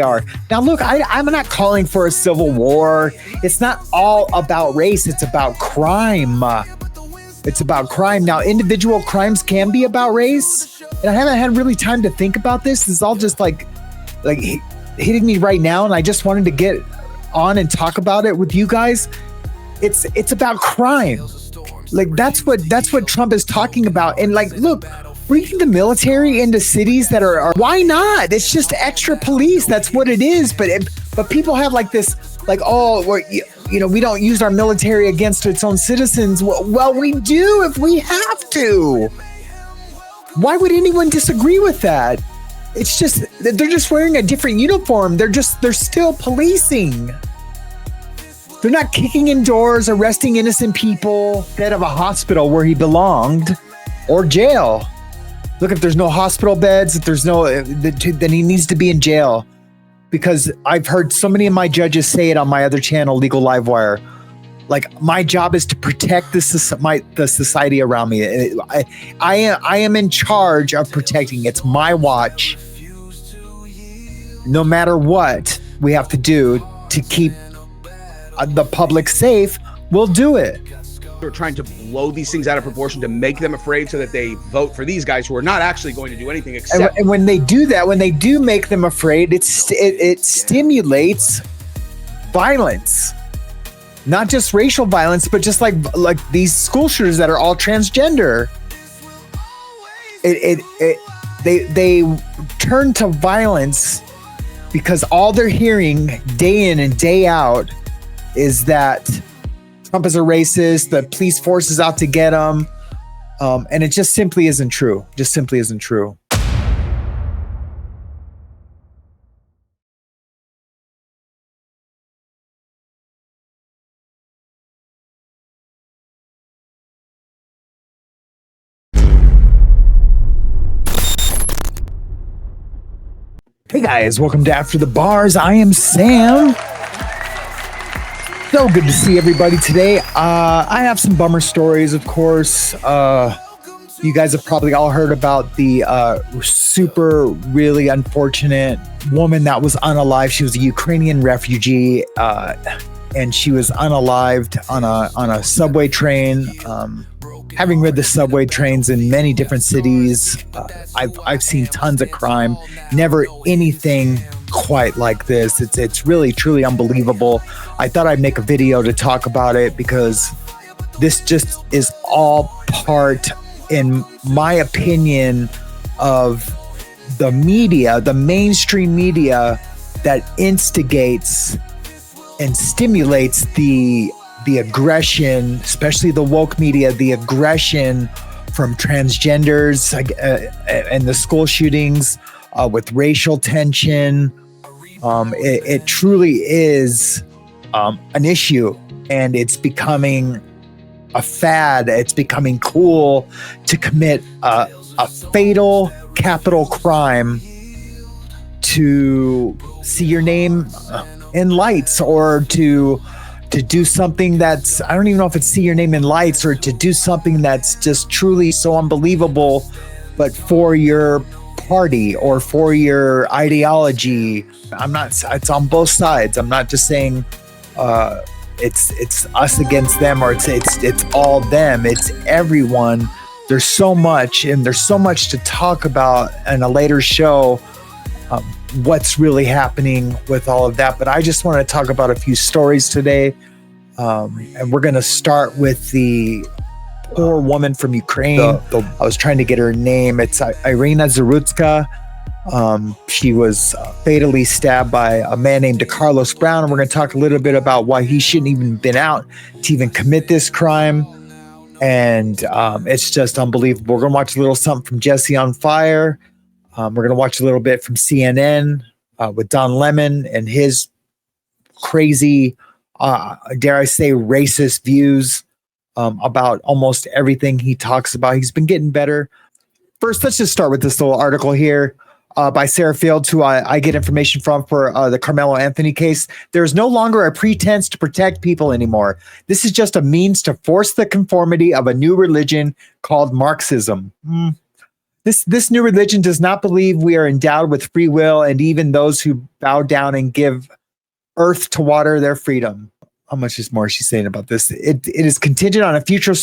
are. Now, look, I'm not calling for a civil war. It's not all about race. It's about crime. It's about crime. Now, individual crimes can be about race. And I haven't had really time to think about this. This is all just like hitting me right now. And I just wanted to get on and talk about it with you guys. It's about crime. Like that's what Trump is talking about. And like, look, bringing the military into cities that are why not? It's just extra police. That's what it is. But people have like this, like, oh, we don't use our military against its own citizens. Well, we do if we have to. Why would anyone disagree with that? It's just they're just wearing a different uniform. They're still policing. They're not kicking in doors, arresting innocent people instead of a hospital where he belonged, or jail. Look, if there's no hospital beds, if there's no, then he needs to be in jail. Because I've heard so many of my judges say it on my other channel, Legal Livewire. Like, my job is to protect the society around me. I am in charge of protecting. It's my watch. No matter what we have to do to keep the public safe, we'll do it. We're trying to blow these things out of proportion to make them afraid so that they vote for these guys who are not actually going to do anything except. And when they do that, when they do make them afraid, it stimulates violence, not just racial violence, but just like these school shooters that are all transgender. They turn to violence because all they're hearing day in and day out is that Trump is a racist, the police force is out to get him. And it just simply isn't true. Just simply isn't true. Hey guys, welcome to After the Bars. I am Sam. So good to see everybody today. I have some bummer stories, of course. You guys have probably all heard about the really unfortunate woman that was unalived. She was a Ukrainian refugee, and she was unalived on a subway train. Having read the subway trains in many different cities, I've seen tons of crime. Never anything quite like this. It's really truly unbelievable. I thought I'd make a video to talk about it because this just is all part, in my opinion, of the media, the mainstream media, that instigates and stimulates the aggression, especially the woke media, the aggression from transgenders and the school shootings with racial tension. It truly is an issue, and it's becoming a fad. It's becoming cool to commit a fatal capital crime to see your name in lights, or to do something that's, I don't even know if it's see your name in lights, or to do something that's just truly so unbelievable, but for your party or for your ideology. It's on both sides. I'm not just saying it's us against them, or it's all them. It's everyone. There's so much, and there's so much to talk about in a later show, what's really happening with all of that. But I just want to talk about a few stories today. And we're going to start with the poor woman from Ukraine. I was trying to get her name. It's Irina Zarutska. She was fatally stabbed by a man named Carlos Brown. And we're going to talk a little bit about why he shouldn't even been out to even commit this crime. And it's just unbelievable. We're going to watch a little something from Jesse on Fire. We're going to watch a little bit from CNN with Don Lemon and his crazy, dare I say, racist views about almost everything he talks about. He's been getting better. First, let's just start with this little article here by Sarah Fields, who I get information from for the Carmelo Anthony case. There is no longer a pretense to protect people anymore. This is just a means to force the conformity of a new religion called Marxism. This new religion does not believe we are endowed with free will, and even those who bow down and give earth to water their freedom. How much is more she's saying about this? It is contingent on a future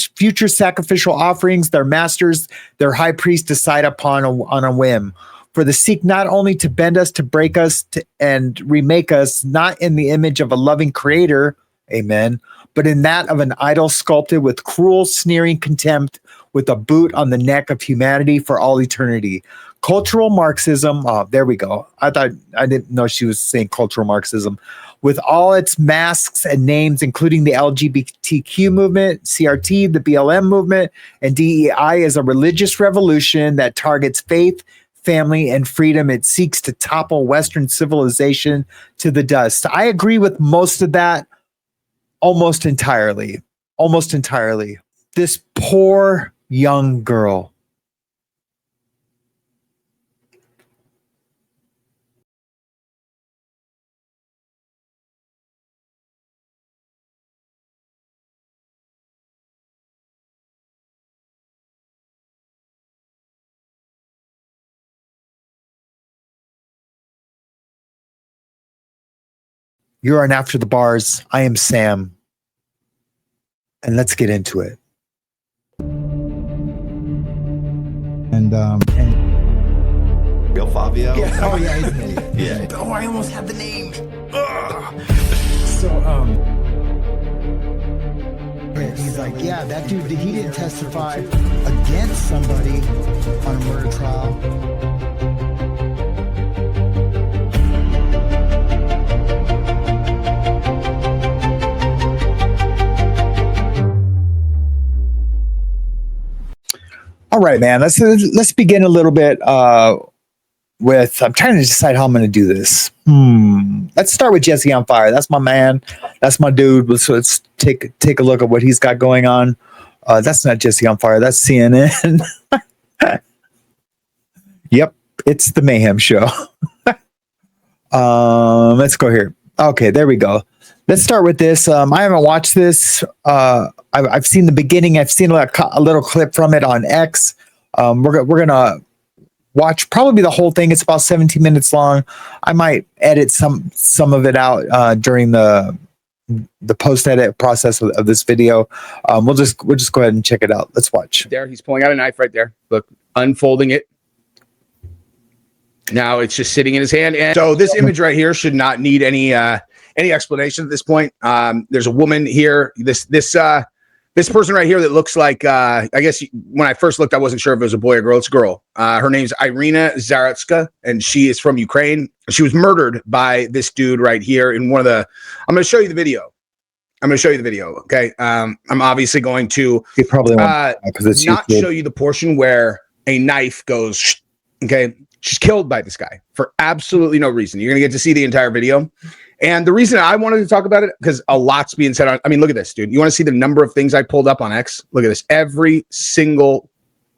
sacrificial offerings their masters, their high priest decide upon on a whim. For the seek not only to bend us, to break us, and remake us, not in the image of a loving creator, amen, but in that of an idol sculpted with cruel, sneering contempt, with a boot on the neck of humanity for all eternity. Cultural Marxism, oh, there we go. I didn't know she was saying cultural Marxism. With all its masks and names, including the LGBTQ movement, CRT, the BLM movement, and DEI, is a religious revolution that targets faith, family, and freedom. It seeks to topple Western civilization to the dust. I agree with most of that almost entirely. Almost entirely. This poor young girl. You're on After the Bars. I am Sam. And let's get into it. And Real Fabio? yeah. Oh yeah, Yeah. Oh, I almost had the name. So he's like, yeah, that dude, he didn't testify against somebody on a murder trial. All right, man. Let's begin a little bit with. I'm trying to decide how I'm going to do this. Let's start with Jesse on Fire. That's my man. That's my dude. Let's take a look at what he's got going on. That's not Jesse on Fire. That's CNN. Yep, it's the Mayhem Show. Let's go here. Okay, there we go. Let's start with this. I haven't watched this. I've seen the beginning. I've seen a little clip from it on X. We're gonna watch probably the whole thing. It's about 17 minutes long. I might edit some of it out during the post edit process of this video. We'll just go ahead and check it out. Let's watch. There, he's pulling out a knife right there. Look, unfolding it. Now it's just sitting in his hand. And so this image right here should not need any explanation at this point. There's a woman here. This person right here that looks like, I guess when I first looked, I wasn't sure if it was a boy or girl. It's a girl. Her name's Irina Zarutska, and she is from Ukraine. She was murdered by this dude right here in one of the, I'm going to show you the video. Okay. I'm obviously going to probably because not show you the portion where a knife goes, okay. She's killed by this guy for absolutely no reason. You're going to get to see the entire video. And the reason I wanted to talk about it, because a lot's being said on, I mean, look at this, dude. You want to see the number of things I pulled up on X? Look at this. Every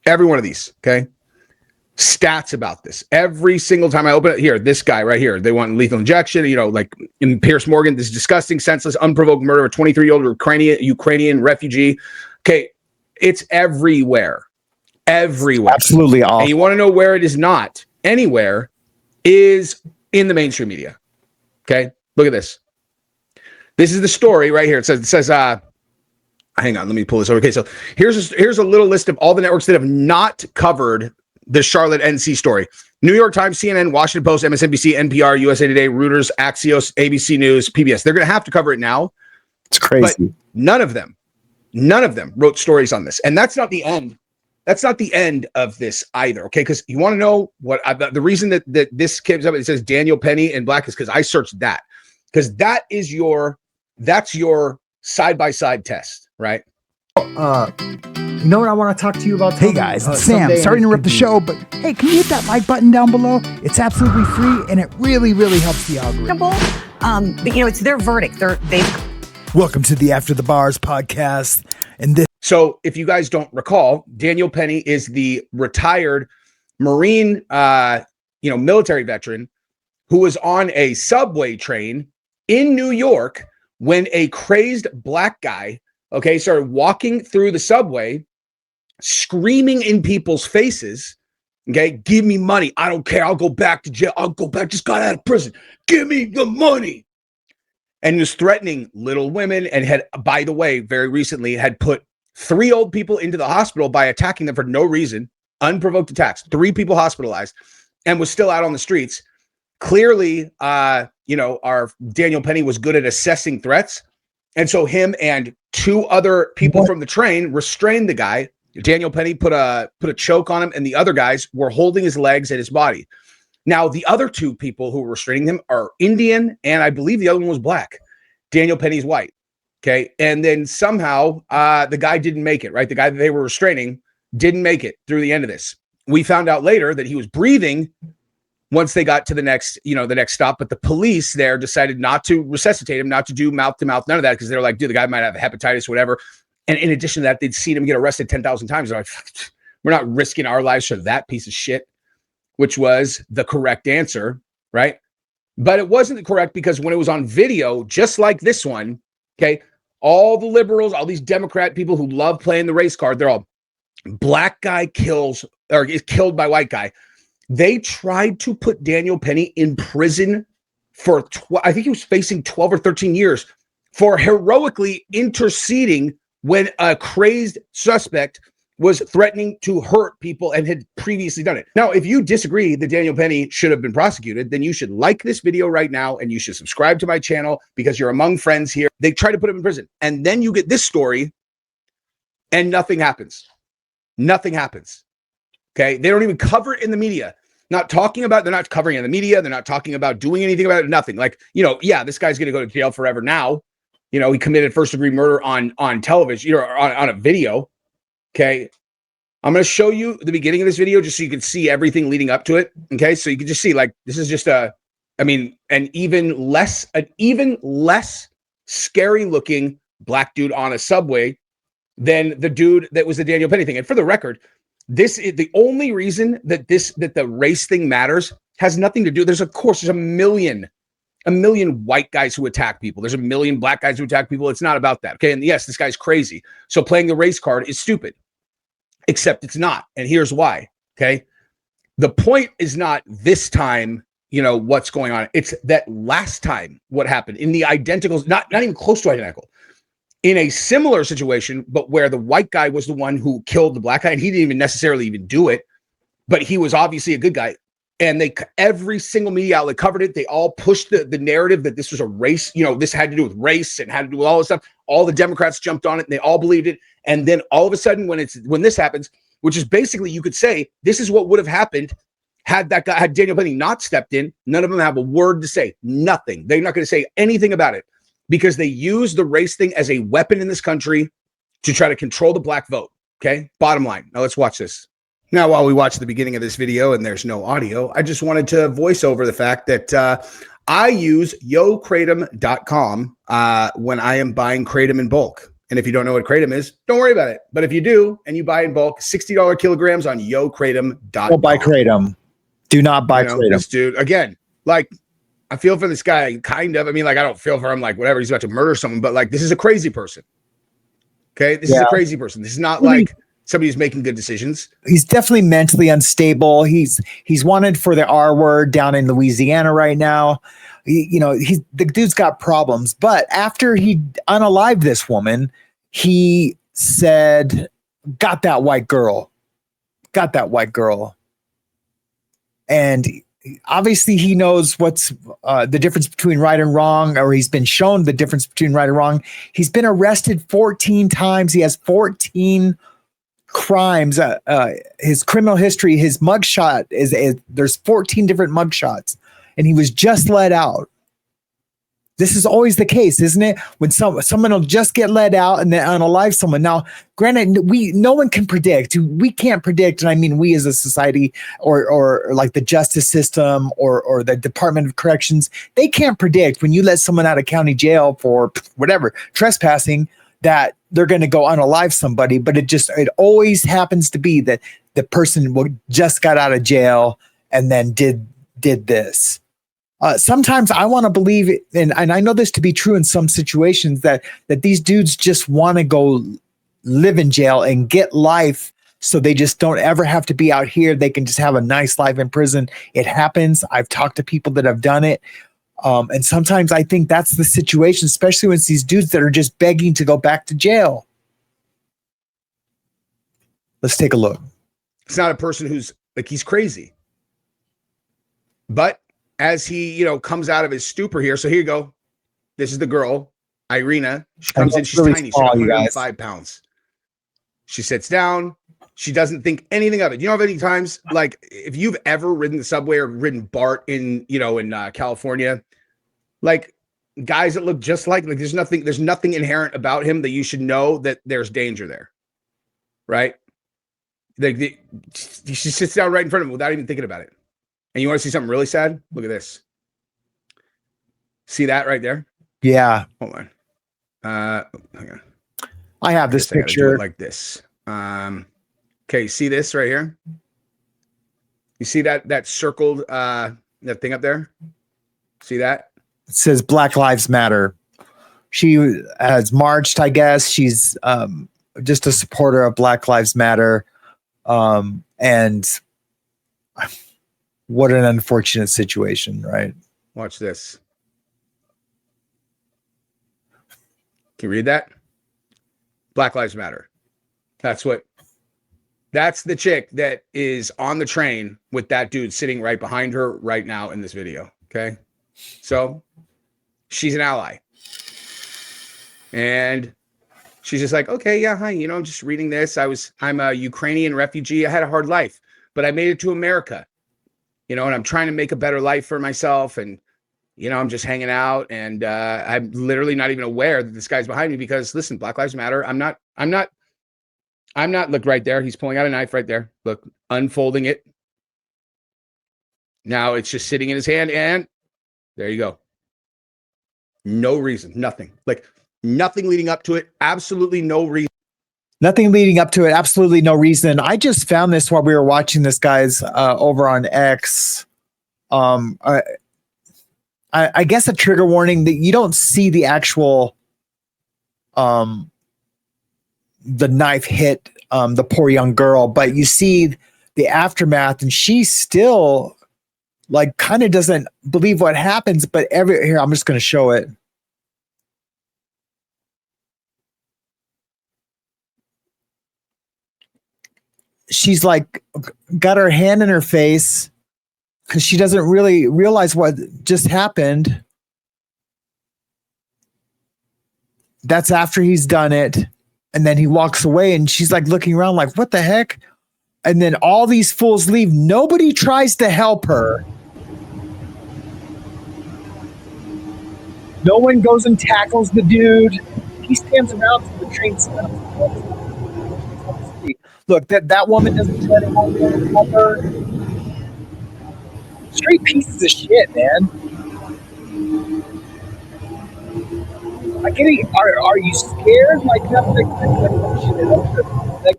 one of these, okay? Stats about this. Every single time I open it, here, this guy right here, they want lethal injection, like in Pierce Morgan, this disgusting, senseless, unprovoked murder of a 23-year-old Ukrainian refugee. Okay, it's everywhere. Everywhere. Absolutely awful. And you want to know where it is not anywhere is in the mainstream media. Okay, look at this. This is the story right here. It says, hang on, let me pull this over. Okay, so here's a little list of all the networks that have not covered the Charlotte NC story. New York Times, CNN, Washington Post, MSNBC, NPR, USA Today, Reuters, Axios, ABC News, PBS. They're going to have to cover it now. It's crazy. But none of them wrote stories on this. And that's not the end. That's not the end of this either, okay? Because you want to know what the reason that this comes up, it says Daniel Penny in black, is because I searched that. Because that's your side-by-side test, right? You know what I want to talk to you about? Hey guys, it's Sam. Sorry to interrupt the show, but hey, can you hit that like button down below? It's absolutely free, and it really, really helps the algorithm. But it's their verdict. They've Welcome to the After the Bars podcast, and this. So if you guys don't recall, Daniel Penny is the retired Marine, military veteran who was on a subway train in New York when a crazed black guy, started walking through the subway, screaming in people's faces, Okay, give me money. I don't care. I'll go back to jail. I'll go back. Just got out of prison. Give me the money. And he was threatening little women and had, by the way, very recently had put 3 old people into the hospital by attacking them for no reason, unprovoked attacks, 3 people hospitalized, and was still out on the streets. Clearly, our Daniel Penny was good at assessing threats. And so him and 2 other people from the train restrained the guy. Daniel Penny put a choke on him, and the other guys were holding his legs and his body. Now, the other 2 people who were restraining him are Indian, and I believe the other one was black. Daniel Penny's white. Okay. And then somehow the guy didn't make it, right? The guy that they were restraining didn't make it through the end of this. We found out later that he was breathing once they got to the next stop, but the police there decided not to resuscitate him, not to do mouth to mouth, none of that, because they're like, dude, the guy might have hepatitis, whatever. And in addition to that, they'd seen him get arrested 10,000 times. They're like, we're not risking our lives for that piece of shit, which was the correct answer, right? But it wasn't correct because when it was on video, just like this one, okay, all the liberals, all these Democrat people who love playing the race card, they're all black guy kills or is killed by white guy. They tried to put Daniel Penny in prison for, I think he was facing 12 or 13 years for heroically interceding when a crazed suspect was threatening to hurt people and had previously done it. Now, if you disagree that Daniel Penny should have been prosecuted, then you should like this video right now and you should subscribe to my channel because you're among friends here. They try to put him in prison. And then you get this story and nothing happens. Nothing happens. Okay. They don't even cover it in the media. They're not covering it in the media. They're not talking about doing anything about it. Nothing. Like, this guy's going to go to jail forever now. He committed first-degree murder on television, on a video. Okay. I'm going to show you the beginning of this video just so you can see everything leading up to it. Okay. So you can just see, like, this is just an even less scary looking black dude on a subway than the dude that was the Daniel Penny thing. And for the record, this is the only reason that the race thing matters has nothing to do. There's a million white guys who attack people. There's a million black guys who attack people. It's not about that. Okay. And yes, this guy's crazy. So playing the race card is stupid, except it's not. And here's why. Okay. The point is not this time, what's going on. It's that last time what happened in the identical, not even close to identical, in a similar situation, but where the white guy was the one who killed the black guy and he didn't even necessarily even do it, but he was obviously a good guy. And every single media outlet covered it. They all pushed the narrative that this was a race, this had to do with race and had to do with all this stuff. All the Democrats jumped on it and they all believed it. And then all of a sudden when this happens, which is basically, you could say, this is what would have happened had Daniel Penny not stepped in. None of them have a word to say, nothing. They're not going to say anything about it because they use the race thing as a weapon in this country to try to control the black vote. Okay. Bottom line. Now let's watch this. Now, while we watch the beginning of this video and there's no audio, I just wanted to voice over the fact that I use YoKratom.com when I am buying Kratom in bulk. And if you don't know what Kratom is, don't worry about it. But if you do and you buy in bulk, $60 kilograms on YoKratom.com. Don't buy Kratom. Do not buy Kratom. This dude, again, like, I feel for this guy, kind of. I mean, like, I don't feel for him, like, whatever, he's about to murder someone, but, like, this is a crazy person. Okay? This is a crazy person. This is not like somebody who's making good decisions. He's definitely mentally unstable. He's wanted for the R word down in Louisiana right now. The dude's got problems. But after he unalived this woman, he said, got that white girl. And obviously he knows what's the difference between right and wrong, or he's been shown the difference between right and wrong. He's been arrested 14 times. He has 14 crimes. His criminal history, his mugshot is there's 14 different mugshots, and he was just let out. This is always the case, isn't it? When someone will just get let out and then unalive someone. Now, granted, no one can predict. We can't predict, and I mean we as a society, or like the justice system, or the Department of Corrections. They can't predict when you let someone out of county jail for whatever trespassing that they're going to go unalive somebody. But it always happens to be that the person just got out of jail and then did this. Sometimes I want to believe, and I know this to be true in some situations, that these dudes just want to go live in jail and get life so they just don't ever have to be out here. They can just have a nice life in prison. It happens. I've talked to people that have done it. And sometimes I think that's the situation, especially when it's these dudes that are just begging to go back to jail. Let's take a look. It's not a person who's like, he's crazy. But as he, you know, comes out of his stupor here. So here you go. This is the girl, Irina. She comes in. She's really tiny. small, She's you guys. 105 pounds. She sits down. She doesn't think anything of it. You know how many times, like, if you've ever ridden the subway or ridden BART in, you know, in California, like guys that look just like there's nothing inherent about him that you should know that there's danger there, right? Like she sits down right in front of him without even thinking about it. And you want to see something really sad? Look at this. See that right there? Yeah. Hold on. Hang on. I have this picture like this. Okay, see this right here? You see that circled that thing up there? See that? It says Black Lives Matter. She has marched, I guess. She's just a supporter of Black Lives Matter. And what an unfortunate situation, right? Watch this. Can you read that? Black Lives Matter. That's the chick that is on the train with that dude sitting right behind her right now in this video. Okay. So she's an ally. And she's just like, okay, yeah, hi. You know, I'm just reading this. I'm a Ukrainian refugee. I had a hard life, but I made it to America, you know, and I'm trying to make a better life for myself. And, you know, I'm just hanging out, and I'm literally not even aware that this guy's behind me because, listen, Black Lives Matter. I'm not, look right there. He's pulling out a knife right there. Look, unfolding it. Now it's just sitting in his hand, and there you go. No reason, nothing. Like nothing leading up to it. Absolutely no reason. Nothing leading up to it. Absolutely no reason. I just found this while we were watching this, guys, over on X. I guess a trigger warning that you don't see the actual the knife hit the poor young girl, but you see the aftermath, and she still like kind of doesn't believe what happens. But here, I'm just going to show it. She's like got her hand in her face because she doesn't really realize what just happened. That's after he's done it. And then he walks away, and she's like looking around like, what the heck? And then all these fools leave. Nobody tries to help her. No one goes and tackles the dude. He stands around till the train stops. Look, that woman doesn't try to help her. Straight pieces of shit, man. I get it. Are you scared? Like,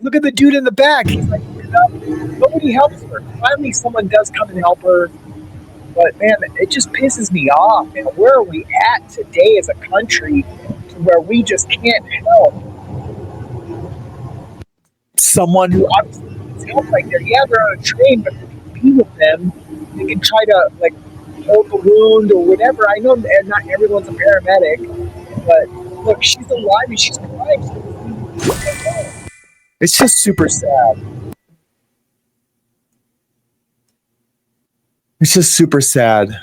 look at the dude in the back. He's like, nobody helps her. Finally, someone does come and help her. But man, it just pisses me off, man. Where are we at today as a country to where we just can't help someone who obviously needs help right there? Yeah, they're on a train, but if you be with them, they can try to like hold the wound or whatever. I know not everyone's a paramedic, but look, she's alive and she's crying. It's just super sad. It's just super sad.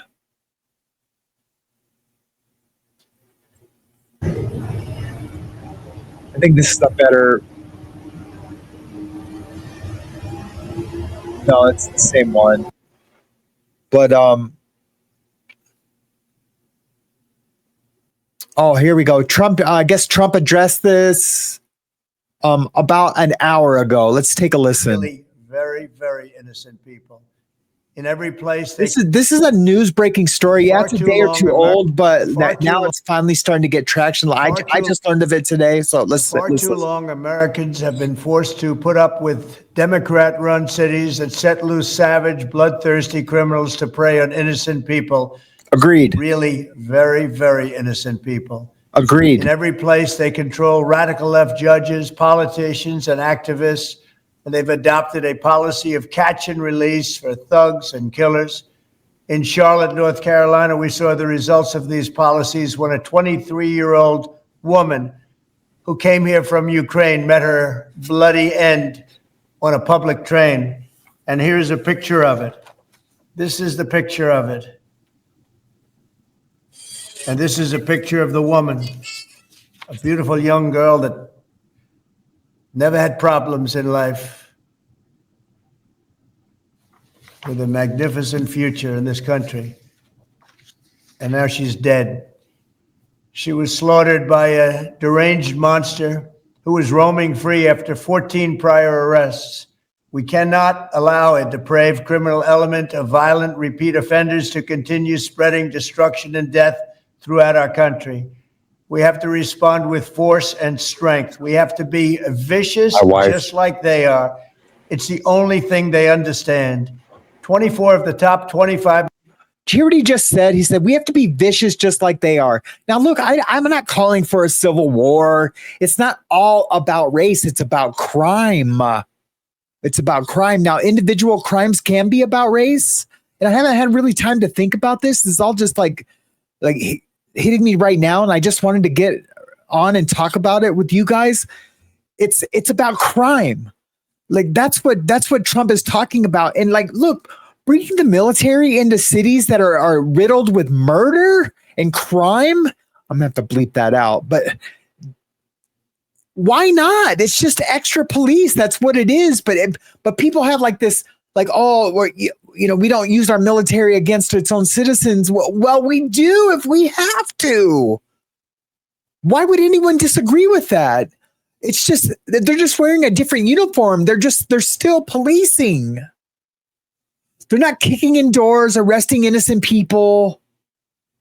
I think this is a better. No, it's the same one. But oh, here we go. Trump. I guess Trump addressed this about an hour ago. Let's take a listen. Really, very, very innocent people. In every place. This is a news breaking story. Yeah, it's a day or two old, but now it's finally starting to get traction. I just learned of it today, so let's. Far too long, Americans have been forced to put up with Democrat-run cities that set loose savage, bloodthirsty criminals to prey on innocent people. Agreed. Really, very, very innocent people. Agreed. In every place, they control radical left judges, politicians, and activists and they've adopted a policy of catch and release for thugs and killers. In Charlotte, North Carolina, we saw the results of these policies when a 23-year-old woman who came here from Ukraine met her bloody end on a public train. And here's a picture of it. This is the picture of it. And this is a picture of the woman, a beautiful young girl that never had problems in life, with a magnificent future in this country. And now she's dead. She was slaughtered by a deranged monster who was roaming free after 14 prior arrests. We cannot allow a depraved criminal element of violent repeat offenders to continue spreading destruction and death throughout our country. We have to respond with force and strength. We have to be vicious, just like they are. It's the only thing they understand. 24 of the top 25. Do you hear what he just said? He said, we have to be vicious just like they are. Now, look, I'm not calling for a civil war. It's not all about race. It's about crime. It's about crime. Now, individual crimes can be about race. And I haven't had really time to think about this. This is all just like hitting me right now. And I just wanted to get on and talk about it with you guys. It's about crime. Like that's what Trump is talking about. And like, look, bringing the military into cities that are riddled with murder and crime. I'm gonna have to bleep that out, but why not? It's just extra police. That's what it is. But people have like this, like, oh, we don't use our military against its own citizens. Well, we do if we have to. Why would anyone disagree with that? It's just they're just wearing a different uniform. They're still policing. They're not kicking in doors, arresting innocent people.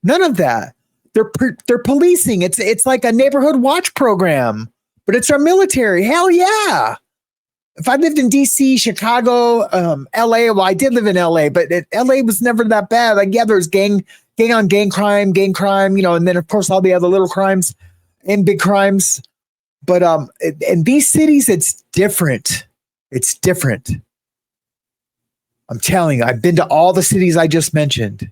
None of that. They're policing. It's like a neighborhood watch program, but it's our military. Hell yeah. If I lived in DC, Chicago, LA, well, I did live in LA, but LA was never that bad. Like, yeah, there's gang on gang crime, and then of course all the other little crimes and big crimes. But in these cities, it's different. It's different. I'm telling you, I've been to all the cities I just mentioned.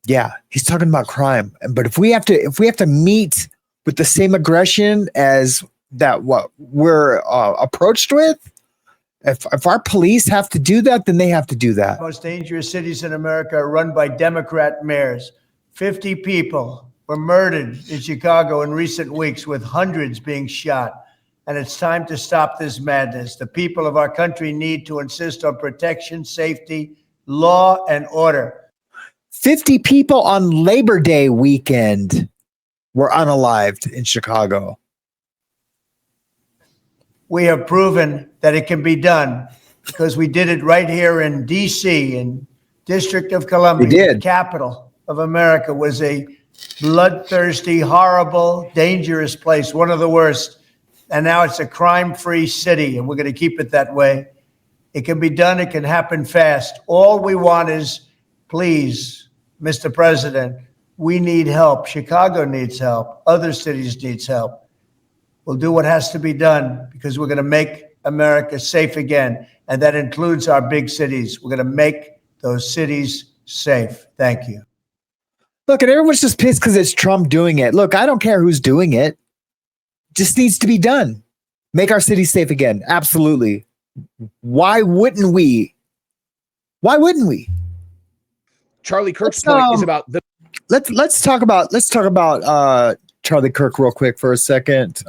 Yeah, he's talking about crime. But if we have to meet with the same aggression as that what we're approached with, if our police have to do that, then they have to do that. Most dangerous cities in America are run by Democrat mayors. 50 people were murdered in Chicago in recent weeks, with hundreds being shot. And it's time to stop this madness. The people of our country need to insist on protection, safety, law, and order. 50 people on Labor Day weekend were unalived in Chicago. We have proven that it can be done because we did it right here in D.C., in District of Columbia. We did. The capital of America was a bloodthirsty, horrible, dangerous place, one of the worst. And now it's a crime-free city, and we're going to keep it that way. It can be done. It can happen fast. All we want is, please, Mr. President, we need help. Chicago needs help. Other cities needs help. We'll do what has to be done because we're going to make America safe again. And that includes our big cities. We're going to make those cities safe. Thank you. Look, and everyone's just pissed because it's Trump doing it. Look, I don't care who's doing it. Just needs to be done. Make our cities safe again. Absolutely. Why wouldn't we? Why wouldn't we? Charlie Kirk's point is about the. Let's talk about Charlie Kirk real quick for a second.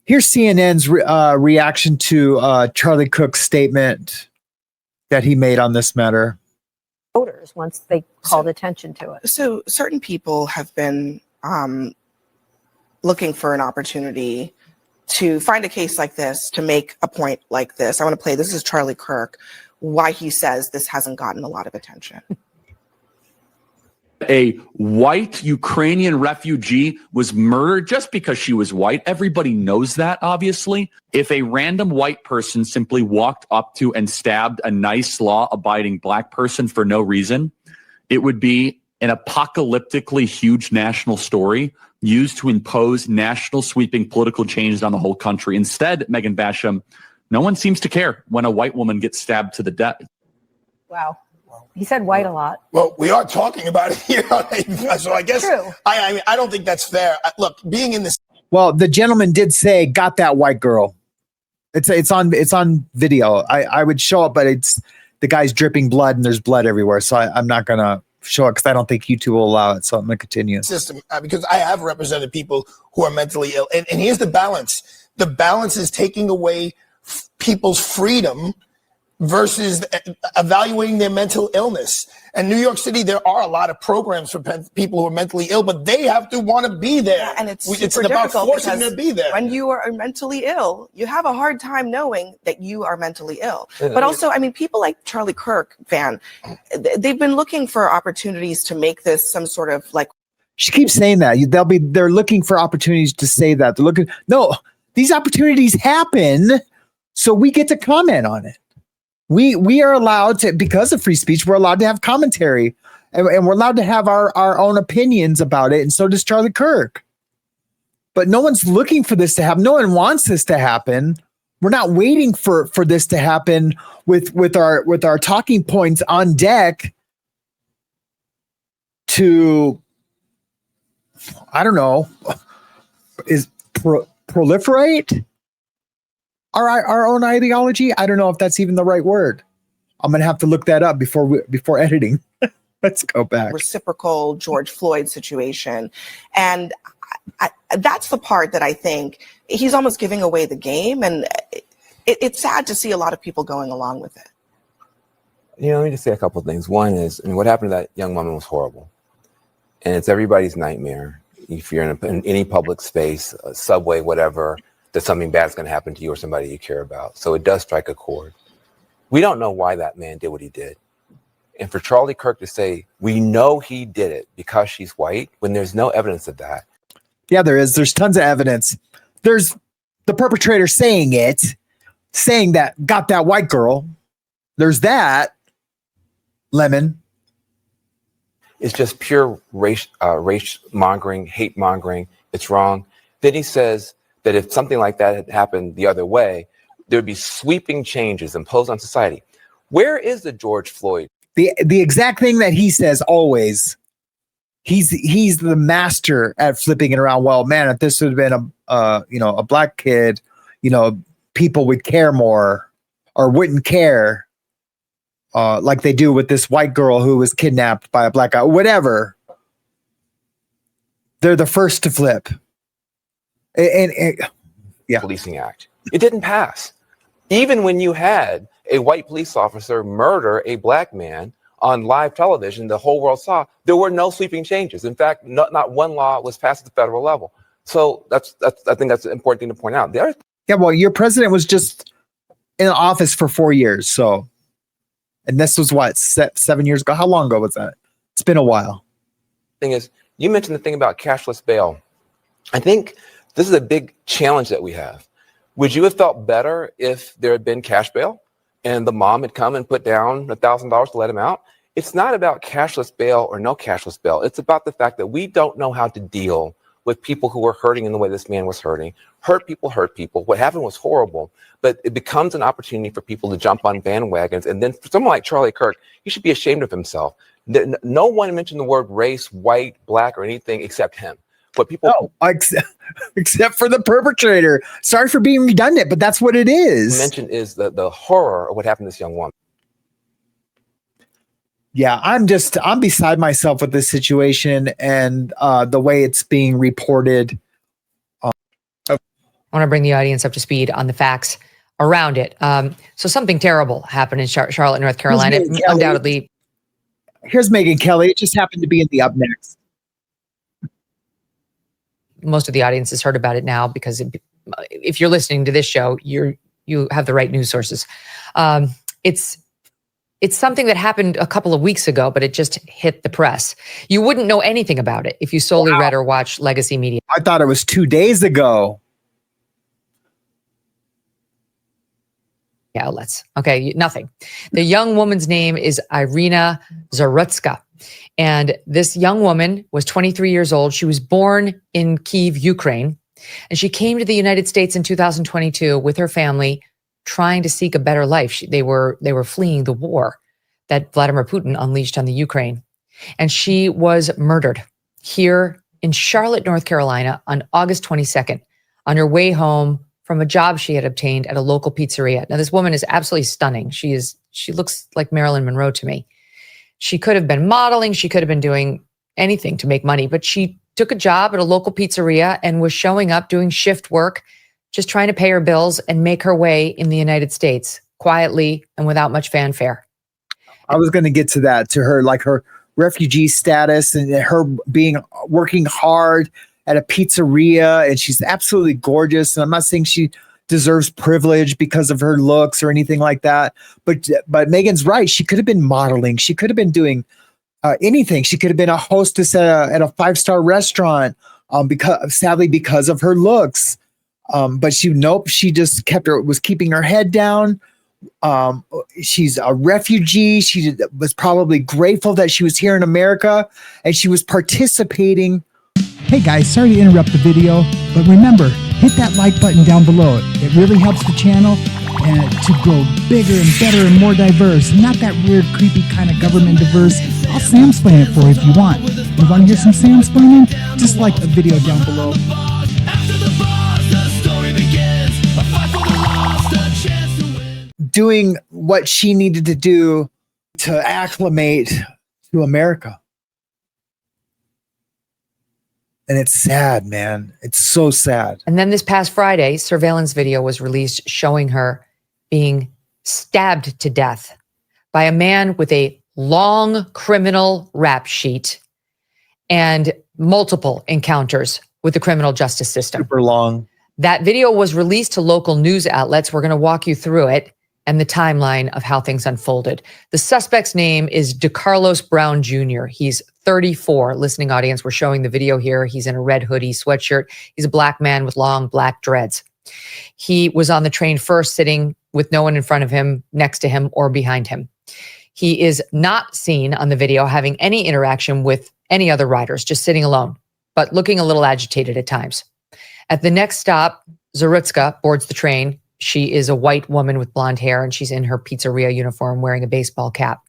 Here's CNN's reaction to Charlie Kirk's statement that he made on this matter. Voters once they called attention to it. So certain people have been looking for an opportunity to find a case like this, to make a point like this. I want to play, this is Charlie Kirk, why he says this hasn't gotten a lot of attention. A white Ukrainian refugee was murdered just because she was white. Everybody knows that, obviously. If a random white person simply walked up to and stabbed a nice law-abiding black person for no reason, it would be an apocalyptically huge national story used to impose national sweeping political changes on the whole country. Instead, Megan Basham, no one seems to care when a white woman gets stabbed to the death. Wow. He said white a lot. Well, we are talking about it here, so I guess True. I mean, I don't think that's fair. Look, being in this. Well, the gentleman did say, "Got that white girl." It's on video. I would show it, but it's the guy's dripping blood and there's blood everywhere. So I'm not gonna show it because I don't think YouTube will allow it. So I'm gonna continue. System, because I have represented people who are mentally ill, and here's the balance. The balance is taking away people's freedom versus evaluating their mental illness. And New York City, there are a lot of programs for people who are mentally ill, but they have to want to be there. Yeah, and it's about difficult forcing them to be there. When you are mentally ill, you have a hard time knowing that you are mentally ill. But also, I mean, people like Charlie Kirk, Van, they've been looking for opportunities to make this some sort of like. She keeps saying that they're looking for opportunities to say that. They're looking. No, these opportunities happen, so we get to comment on it. We are allowed to, because of free speech, we're allowed to have commentary and we're allowed to have our own opinions about it. And so does Charlie Kirk. But no one's looking for this to happen. No one wants this to happen. We're not waiting for this to happen with our talking points on deck to, I don't know, proliferate our own ideology. I don't know if that's even the right word. I'm gonna have to look that up before editing. Let's go back. Reciprocal George Floyd situation, and that's the part that I think he's almost giving away the game, and it's sad to see a lot of people going along with it. You know, let me just say a couple of things. One is, I mean, what happened to that young woman was horrible, and it's everybody's nightmare. If you're in any public space, a subway, whatever, that something bad's going to happen to you or somebody you care about. So it does strike a chord. We don't know why that man did what he did. And for Charlie Kirk to say, we know he did it because she's white, when there's no evidence of that. Yeah, there is. There's tons of evidence. There's the perpetrator saying that, got that white girl. There's that, Lemon. It's just pure race mongering, hate mongering. It's wrong. Then he says that if something like that had happened the other way, there'd be sweeping changes imposed on society. Where is the George Floyd? The exact thing that he says always. He's the master at flipping it around. Well, man, if this would have been a black kid, people would care more or wouldn't care like they do with this white girl who was kidnapped by a black guy, whatever. They're the first to flip. Yeah. Policing Act. It didn't pass. Even when you had a white police officer murder a black man on live television, the whole world saw, there were no sweeping changes. In fact, not one law was passed at the federal level. So I think that's an important thing to point out. Well, your president was just in office for 4 years. So, and this was what, 7 years ago? How long ago was that? It's been a while. Thing is, you mentioned the thing about cashless bail. I think this is a big challenge that we have. Would you have felt better if there had been cash bail and the mom had come and put down $1,000 to let him out? It's not about cashless bail or no cashless bail. It's about the fact that we don't know how to deal with people who are hurting in the way this man was hurting. Hurt people. What happened was horrible, but it becomes an opportunity for people to jump on bandwagons. And then for someone like Charlie Kirk, he should be ashamed of himself. No one mentioned the word race, white, black, or anything except him. But people except for the perpetrator. Sorry for being redundant, but that's what it is. Mentioned is the horror of what happened to this young woman. Yeah, I'm beside myself with this situation and the way it's being reported. I want to bring the audience up to speed on the facts around it. So something terrible happened in Charlotte, North Carolina. Undoubtedly. Here's Megyn Kelly. It just happened to be in the Up Next. Most of the audience has heard about it now because if you're listening to this show, you have the right news sources. It's something that happened a couple of weeks ago, but it just hit the press. You wouldn't know anything about it if you solely read or watched legacy media. I thought it was 2 days ago. outlets. Okay, nothing. The young woman's name is Irina Zarutska. And this young woman was 23 years old. She was born in Kyiv, Ukraine. And she came to the United States in 2022 with her family, trying to seek a better life. They were fleeing the war that Vladimir Putin unleashed on the Ukraine. And she was murdered here in Charlotte, North Carolina on August 22nd on her way home from a job she had obtained at a local pizzeria. Now, this woman is absolutely stunning. She looks like Marilyn Monroe to me. She could have been modeling. She could have been doing anything to make money, but she took a job at a local pizzeria and was showing up doing shift work, just trying to pay her bills and make her way in the United States quietly and without much fanfare. I was going to get to that, to her, like her refugee status and her working hard at a pizzeria, and she's absolutely gorgeous. And I'm not saying she deserves privilege because of her looks or anything like that. But Megan's right. She could have been modeling. She could have been doing anything. She could have been a hostess at a 5-star restaurant. Because of her looks. But she just was keeping her head down. She's a refugee. She was probably grateful that she was here in America, and she was participating. Hey guys, sorry to interrupt the video, but remember, hit that like button down below. It really helps the channel to grow bigger and better and more diverse. Not that weird, creepy kind of government diverse. I'll Samsplain it for you if you want. You want to hear some Samsplaining? Just like the video down below. Doing what she needed to do to acclimate to America. And it's sad, man. It's so sad. And then this past Friday, surveillance video was released showing her being stabbed to death by a man with a long criminal rap sheet and multiple encounters with the criminal justice system. Super long. That video was released to local news outlets. We're going to walk you through it and the timeline of how things unfolded. The suspect's name is DeCarlos Brown Jr. He's 34. Listening audience, we're showing the video here. He's in a red hoodie, sweatshirt. He's a black man with long black dreads. He was on the train first, sitting with no one in front of him, next to him, or behind him. He is not seen on the video having any interaction with any other riders, just sitting alone, but looking a little agitated at times. At the next stop, Zarutska boards the train. She is a white woman with blonde hair, and she's in her pizzeria uniform wearing a baseball cap.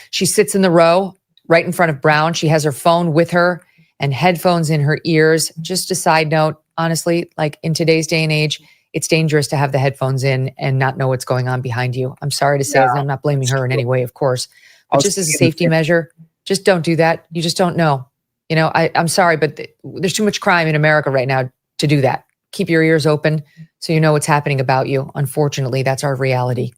She sits in the row right in front of Brown. She has her phone with her and headphones in her ears. Just a side note, honestly, like in today's day and age, it's dangerous to have the headphones in and not know what's going on behind you. I'm sorry to say, I'm not blaming her in any way, of course, but just as a safety measure, just don't do that. You just don't know. You know, I'm sorry, but there's too much crime in America right now to do that. Keep your ears open so you know what's happening about you. Unfortunately, that's our reality.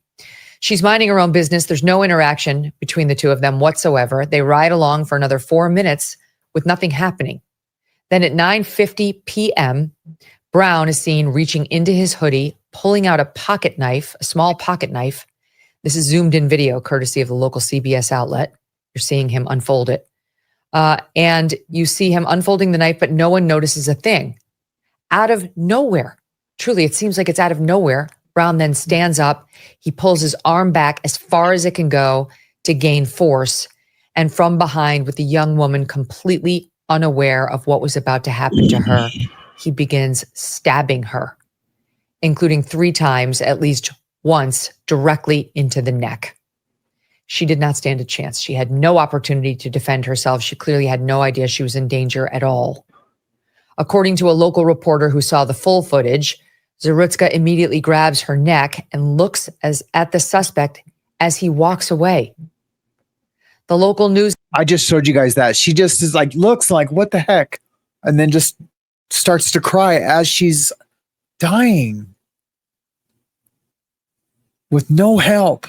She's minding her own business. There's no interaction between the two of them whatsoever. They ride along for another 4 minutes with nothing happening. Then at 9:50 p.m., Brown is seen reaching into his hoodie, pulling out a pocket knife, a small pocket knife. This is zoomed in video, courtesy of the local CBS outlet. You're seeing him unfold it. And you see him unfolding the knife, but no one notices a thing. Out of nowhere, truly, it seems like it's out of nowhere, Brown then stands up. He pulls his arm back as far as it can go to gain force. And from behind, with the young woman completely unaware of what was about to happen to her, he begins stabbing her, including 3 times, at least once, directly into the neck. She did not stand a chance. She had no opportunity to defend herself. She clearly had no idea she was in danger at all. According to a local reporter who saw the full footage, Zarutska immediately grabs her neck and looks at the suspect as he walks away. The local news... I just showed you guys that. She just is like, looks like, what the heck? And then just starts to cry as she's dying with no help.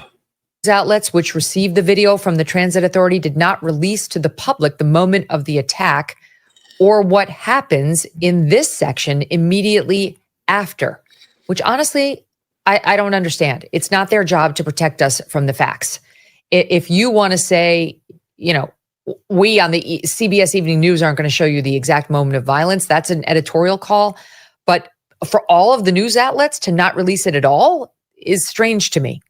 Outlets which received the video from the Transit Authority did not release to the public the moment of the attack or what happens in this section immediately after, which honestly, I don't understand. It's not their job to protect us from the facts. If you want to say, you know, we on the CBS Evening News aren't going to show you the exact moment of violence, that's an editorial call. But for all of the news outlets to not release it at all is strange to me.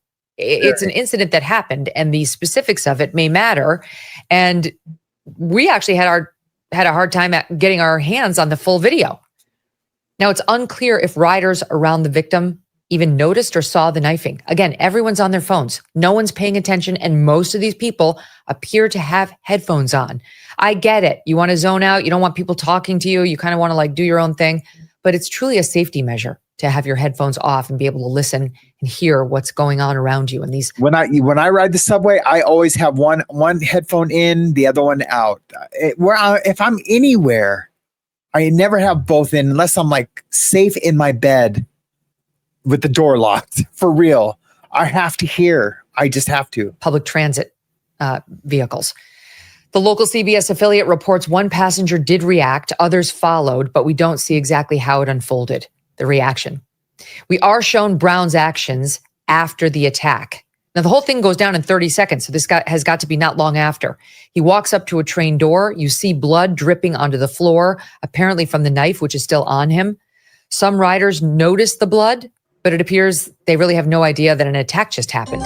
It's an incident that happened, and the specifics of it may matter. And we actually had a hard time at getting our hands on the full video. Now, it's unclear if riders around the victim even noticed or saw the knifing. Again, everyone's on their phones. No one's paying attention, and most of these people appear to have headphones on. I get it. You want to zone out. You don't want people talking to you. You kind of want to like do your own thing, but it's truly a safety measure to have your headphones off and be able to listen and hear what's going on around you. And these, when I ride the subway, I always have one headphone in, the other one out. If I'm anywhere, I never have both in unless I'm like safe in my bed with the door locked. For real, I have to hear. I just have to. Public transit vehicles. The local CBS affiliate reports one passenger did react, others followed, but we don't see exactly how it unfolded, the reaction. We are shown Brown's actions after the attack. Now, the whole thing goes down in 30 seconds, so this guy has got to be not long after. He walks up to a train door. You see blood dripping onto the floor, apparently from the knife, which is still on him. Some riders notice the blood, but it appears they really have no idea that an attack just happened.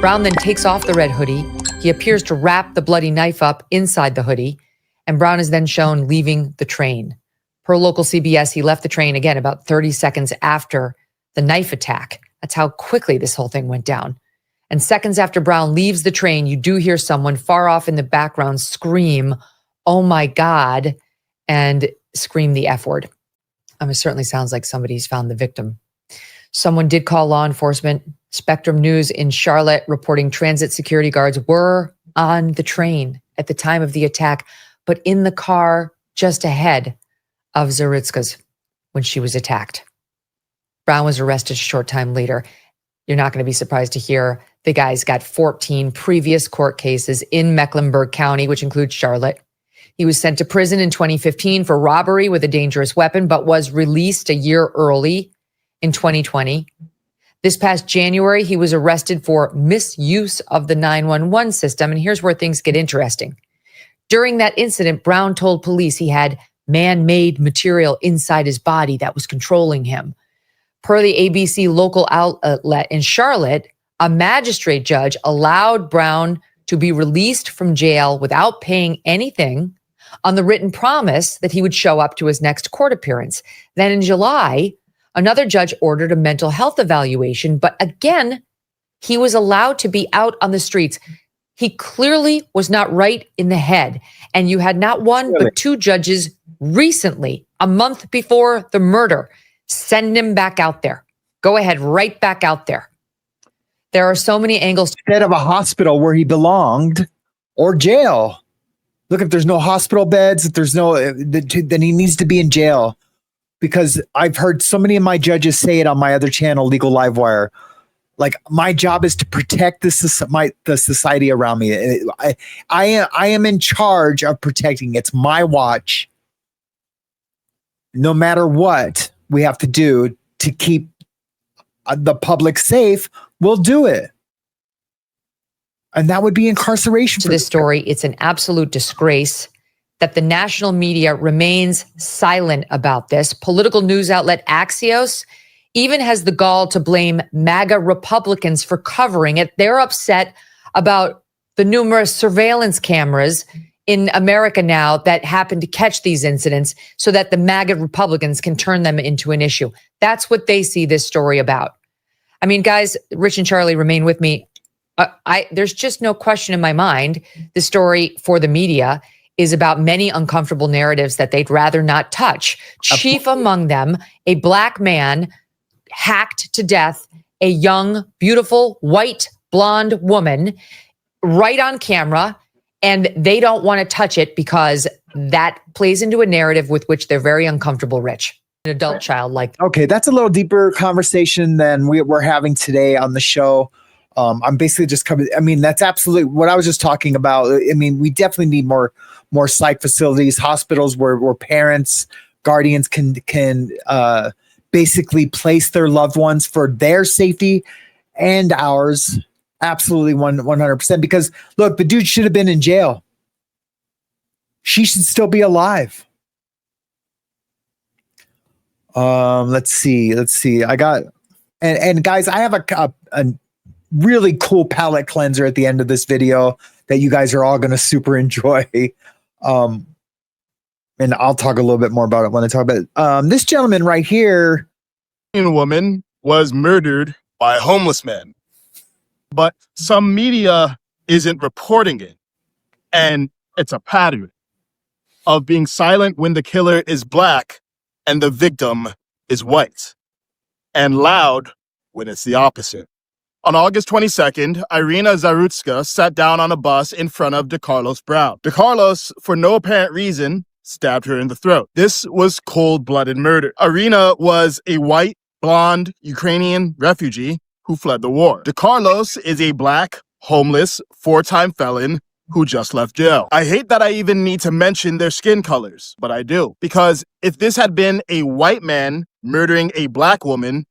Brown then takes off the red hoodie. He appears to wrap the bloody knife up inside the hoodie, and Brown is then shown leaving the train. Per local CBS, he left the train again about 30 seconds after the knife attack. That's how quickly this whole thing went down. And seconds after Brown leaves the train, you do hear someone far off in the background scream, "Oh my God," and scream the F word. It certainly sounds like somebody's found the victim. Someone did call law enforcement. Spectrum News in Charlotte reporting transit security guards were on the train at the time of the attack, but in the car just ahead of Zaritska's when she was attacked. Brown was arrested a short time later. You're not going to be surprised to hear the guy's got 14 previous court cases in Mecklenburg County, which includes Charlotte. He was sent to prison in 2015 for robbery with a dangerous weapon, but was released a year early in 2020. This past January, he was arrested for misuse of the 911 system. And here's where things get interesting. During that incident, Brown told police he had man-made material inside his body that was controlling him. Per the ABC local outlet in Charlotte, a magistrate judge allowed Brown to be released from jail without paying anything on the written promise that he would show up to his next court appearance. Then in July, another judge ordered a mental health evaluation, but again, he was allowed to be out on the streets. He clearly was not right in the head. And you had not one, but two judges recently, a month before the murder, send him back out there. Go ahead, right back out there. There are so many angles. Instead of a hospital where he belonged or jail. Look, if there's no hospital beds, if there's no, then he needs to be in jail. Because I've heard so many of my judges say it on my other channel, Legal Livewire. Like, my job is to protect the society around me. I am in charge of protecting. It's my watch. No matter what we have to do to keep the public safe, we'll do it. And that would be incarceration. To this story, it's an absolute disgrace that the national media remains silent about this. Political news outlet Axios even has the gall to blame MAGA Republicans for covering it. They're upset about the numerous surveillance cameras in America now that happen to catch these incidents so that the MAGA Republicans can turn them into an issue. That's what they see this story about. I mean, guys, Rich and Charlie, remain with me. There's just no question in my mind. The story for the media is about many uncomfortable narratives that they'd rather not touch. Chief among them, a black man hacked to death, a young, beautiful, white, blonde woman right on camera, and they don't want to touch it because that plays into a narrative with which they're very uncomfortable, Rich. An adult child like that. Okay, that's a little deeper conversation than we're having today on the show. I'm basically just coming. I mean, that's absolutely what I was just talking about. I mean, we definitely need more psych facilities, hospitals where parents, guardians can basically place their loved ones for their safety and ours. Absolutely 100%. Because look, the dude should have been in jail. She should still be alive. Let's see. I got, and guys, I have a really cool palate cleanser at the end of this video that you guys are all going to super enjoy. And I'll talk a little bit more about it when I talk about it. This gentleman right here. A woman was murdered by a homeless man, but some media isn't reporting it. And it's a pattern of being silent when the killer is black and the victim is white, and loud when it's the opposite. On August 22nd, Irina Zarutska sat down on a bus in front of DeCarlos Brown. DeCarlos, for no apparent reason, stabbed her in the throat. This was cold-blooded murder. Irina was a white, blonde, Ukrainian refugee who fled the war. DeCarlos is a black, homeless, 4-time felon who just left jail. I hate that I even need to mention their skin colors, but I do. Because if this had been a white man murdering a black woman,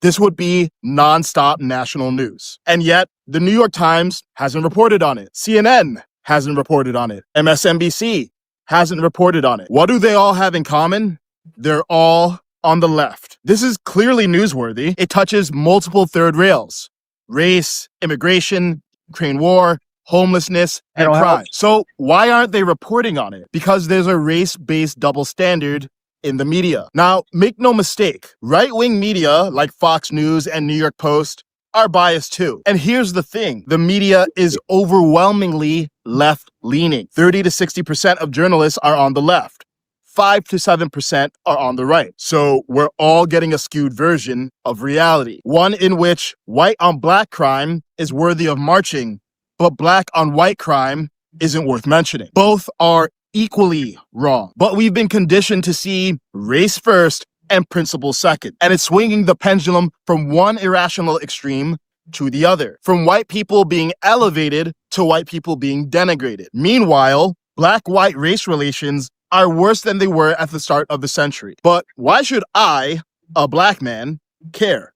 this would be nonstop national news. And yet, the New York Times hasn't reported on it. CNN hasn't reported on it. MSNBC hasn't reported on it. What do they all have in common? They're all on the left. This is clearly newsworthy. It touches multiple third rails: race, immigration, Ukraine war, homelessness, and crime. So why aren't they reporting on it? Because there's a race-based double standard in the media. Now, make no mistake, right-wing media like Fox News and New York Post are biased too. And here's the thing, the media is overwhelmingly left-leaning. 30 to 60% of journalists are on the left. 5 to 7% are on the right. So we're all getting a skewed version of reality. One in which white on black crime is worthy of marching, but black on white crime isn't worth mentioning. Both are equally wrong. But we've been conditioned to see race first and principle second. And it's swinging the pendulum from one irrational extreme to the other. From white people being elevated to white people being denigrated. Meanwhile, black-white race relations are worse than they were at the start of the century. But why should I, a black man, care?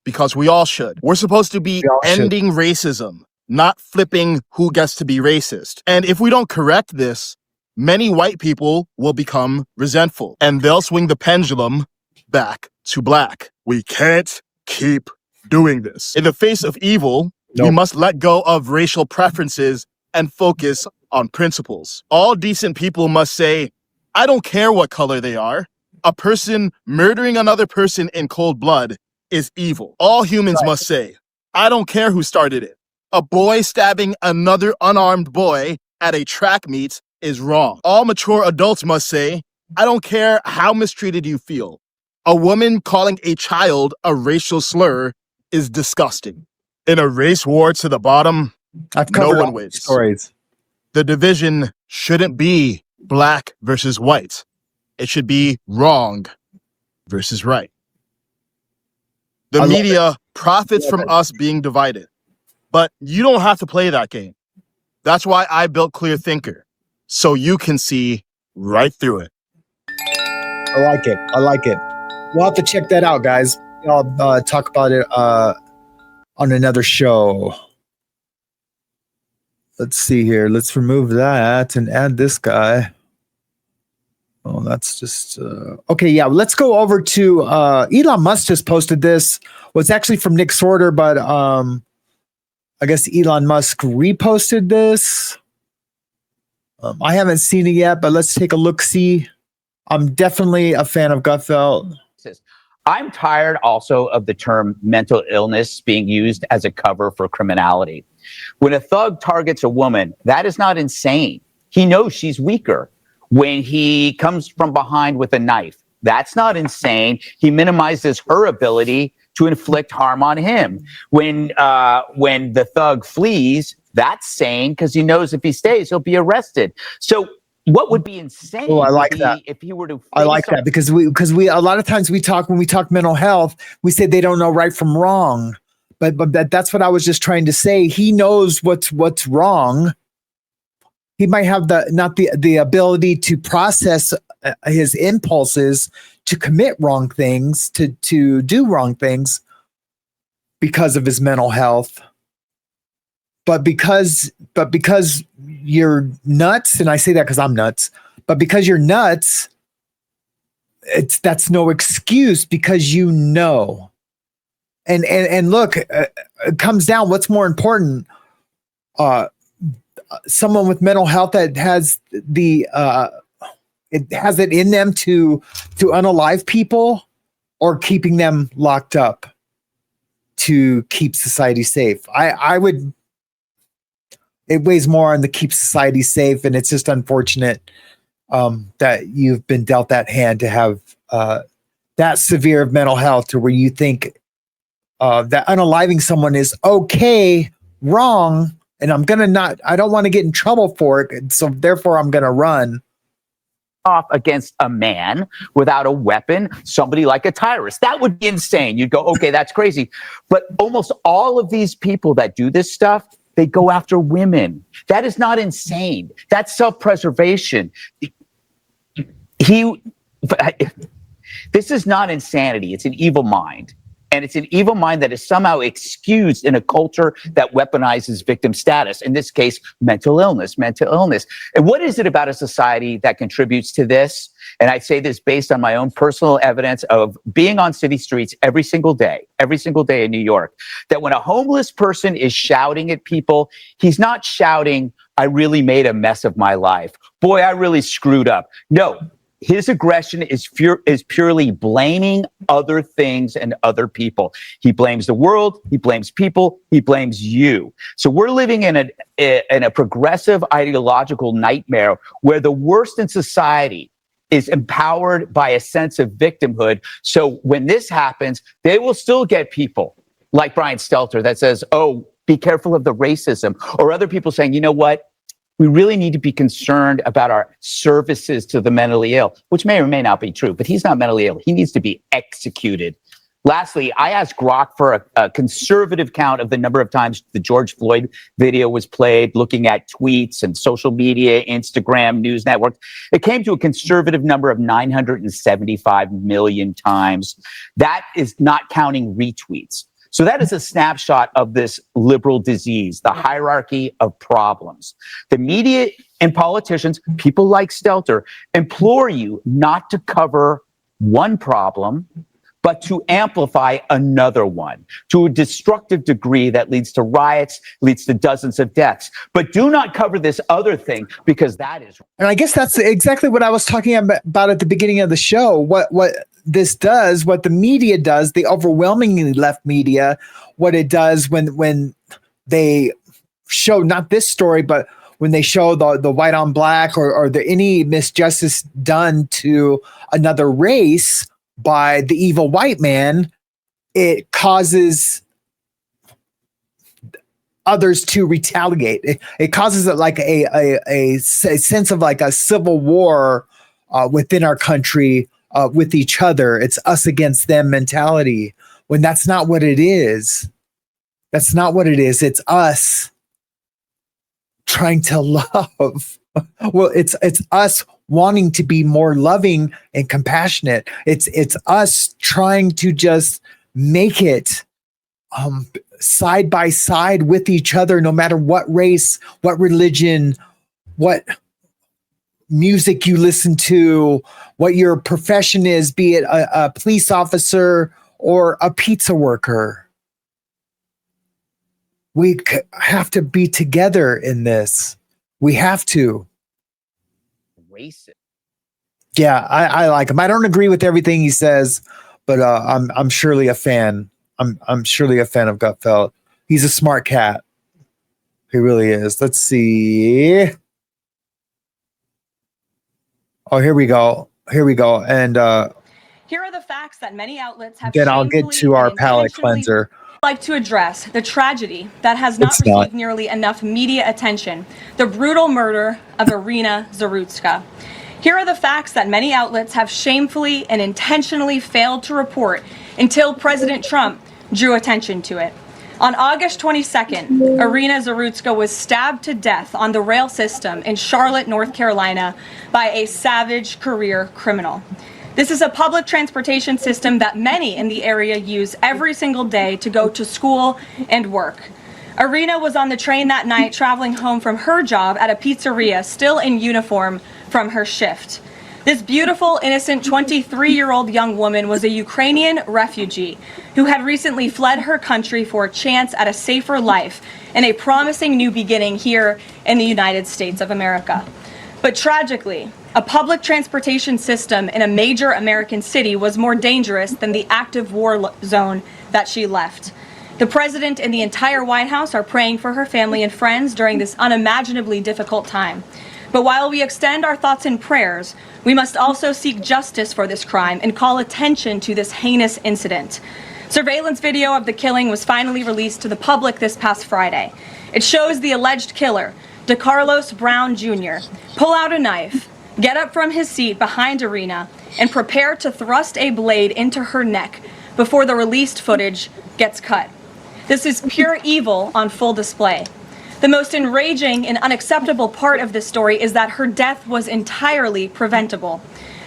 Because we all should. We're supposed to be ending racism, not flipping who gets to be racist. And if we don't correct this, many white people will become resentful and they'll swing the pendulum back to black. We can't keep doing this. In the face of evil, we must let go of racial preferences and focus on principles. All decent people must say, I don't care what color they are. A person murdering another person in cold blood is evil. All humans must say, I don't care who started it. A boy stabbing another unarmed boy at a track meet is wrong. All mature adults must say, I don't care how mistreated you feel. A woman calling a child a racial slur is disgusting. In a race war to the bottom, no one wins. Stories. The division shouldn't be black versus white. It should be wrong versus right. The media profits from us being divided. But you don't have to play that game. That's why I built Clear Thinker, so you can see right through it. I like it. I like it. We'll have to check that out, guys. I'll talk about it on another show. Let's see here. Let's remove that and add this guy. Oh, that's just okay. Yeah, let's go over to Elon Musk just posted this. Well, it's actually from Nick Sorter, but I guess Elon Musk reposted this. I haven't seen it yet, but let's take a look. See, I'm definitely a fan of Gutfeld. I'm tired also of the term mental illness being used as a cover for criminality. When a thug targets a woman, that is not insane. He knows she's weaker. When he comes from behind with a knife, that's not insane. He minimizes her ability to inflict harm on him. When the thug flees, that's sane because he knows if he stays, he'll be arrested. So what would be insane? Oh, I like that. If he were to, I like that because we a lot of times when we talk mental health, we say they don't know right from wrong, but that's what I was just trying to say. He knows what's wrong. He might have not the ability to process his impulses to commit wrong things, to do wrong things because of his mental health. But because you're nuts, and I say that because I'm nuts, but because you're nuts, that's no excuse because you know. And look, it comes down. What's more important? Someone with mental health that has it has it in them to unalive people, or keeping them locked up to keep society safe. I would. It weighs more on the keep society safe, and it's just unfortunate that you've been dealt that hand to have that severe of mental health to where you think that unaliving someone is okay, wrong, and I don't want to get in trouble for it, so therefore I'm going to run off against a man without a weapon, somebody like a Tyrus. That would be insane. You'd go, okay, that's crazy. But almost all of these people that do this stuff, they go after women. That is not insane. That's self-preservation. This is not insanity. It's an evil mind. And it's an evil mind that is somehow excused in a culture that weaponizes victim status. In this case, mental illness. And what is it about a society that contributes to this? And I say this based on my own personal evidence of being on city streets every single day in New York, that when a homeless person is shouting at people, he's not shouting, I really made a mess of my life. Boy, I really screwed up. No. His aggression is purely blaming other things and other people. He blames the world. He blames people. He blames you. So we're living in a progressive ideological nightmare where the worst in society is empowered by a sense of victimhood. So when this happens, they will still get people like Brian Stelter that says, oh, be careful of the racism, or other people saying, you know what? We really need to be concerned about our services to the mentally ill, which may or may not be true, but he's not mentally ill. He needs to be executed. Lastly, I asked Grok for a conservative count of the number of times the George Floyd video was played, looking at tweets and social media, Instagram, news networks. It came to a conservative number of 975 million times. That is not counting retweets. So that is a snapshot of this liberal disease, the hierarchy of problems. The media and politicians, people like Stelter, implore you not to cover one problem, but to amplify another one to a destructive degree that leads to riots, leads to dozens of deaths. But do not cover this other thing, because that is. And I guess that's exactly what I was talking about at the beginning of the show. What this does, what the media does, the overwhelmingly left media, what it does when they show not this story, but when they show the white on black or any misjustice done to another race by the evil white man, it causes others to retaliate. It causes it like a sense of like a civil war within our country with each other. It's us against them mentality, when that's not what it is. That's not what it is. It's us trying to love. Well, it's us wanting to be more loving and compassionate. It's us trying to just make it side by side with each other, no matter what race, what religion, what music you listen to, what your profession is, be it a police officer or a pizza worker. We have to be together in this. We have to. Racist. Yeah, I like him. I don't agree with everything he says, but I'm surely a fan. I'm surely a fan of Gutfeld. He's a smart cat. He really is. Let's see. Oh, here we go. And here are the facts that many outlets have. Then I'll get to our palate cleanser. Like to address the tragedy that has not received nearly enough media attention: the brutal murder of Irina Zarutska. Here are the facts that many outlets have shamefully and intentionally failed to report until President Trump drew attention to it. On August 22nd, Irina Zarutska was stabbed to death on the rail system in Charlotte, North Carolina, by a savage career criminal. This is a public transportation system that many in the area use every single day to go to school and work. Irina was on the train that night traveling home from her job at a pizzeria, still in uniform from her shift. This beautiful, innocent 23-year-old young woman was a Ukrainian refugee who had recently fled her country for a chance at a safer life and a promising new beginning here in the United States of America. But tragically, a public transportation system in a major American city was more dangerous than the active war zone that she left. The president and the entire White House are praying for her family and friends during this unimaginably difficult time. But while we extend our thoughts and prayers, we must also seek justice for this crime and call attention to this heinous incident. Surveillance video of the killing was finally released to the public this past Friday. It shows the alleged killer, DeCarlos Brown Jr., pull out a knife, get up from his seat behind Irina, and prepare to thrust a blade into her neck before the released footage gets cut. This is pure evil on full display. The most enraging and unacceptable part of this story is that her death was entirely preventable.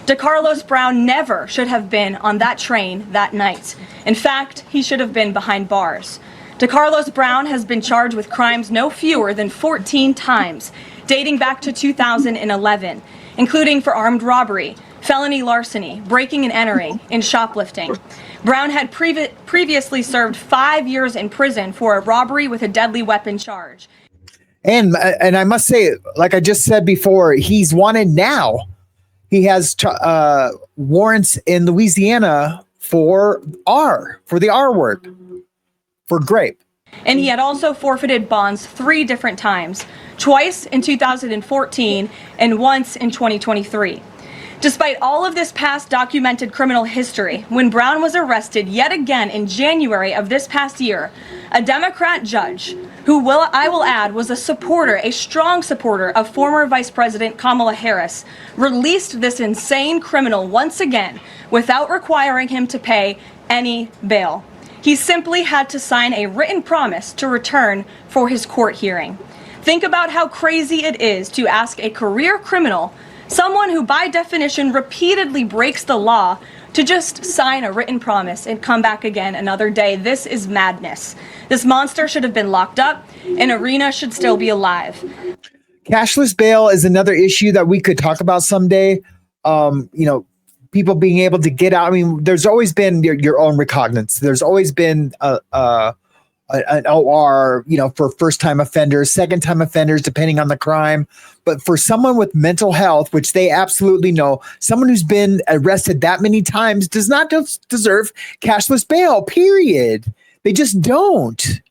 DeCarlos Brown never should have been on that train that night. In fact, he should have been behind bars. DeCarlos Brown has been charged with crimes no fewer than 14 times, dating back to 2011, including for armed robbery, felony larceny, breaking and entering, and shoplifting. Brown had previously served 5 years in prison for a robbery with a deadly weapon charge. And I must say, like I just said before, he's wanted now. He has warrants in Louisiana for the R word, for grape. And he had also forfeited bonds 3 different times, twice in 2014 and once in 2023. Despite all of this past documented criminal history, when Brown was arrested yet again in January of this past year, a Democrat judge, who I will add was a strong supporter of former Vice President Kamala Harris, released this insane criminal once again without requiring him to pay any bail. He simply had to sign a written promise to return for his court hearing. Think about how crazy it is to ask a career criminal, someone who by definition repeatedly breaks the law, to just sign a written promise and come back again another day. This is madness. This monster should have been locked up, and Irina should still be alive. Cashless bail is another issue that we could talk about someday. People being able to get out. I mean, there's always been your own recognizance. There's always been an OR, for first-time offenders, second-time offenders, depending on the crime. But for someone with mental health, which they absolutely know, someone who's been arrested that many times does not deserve cashless bail, period. They just don't.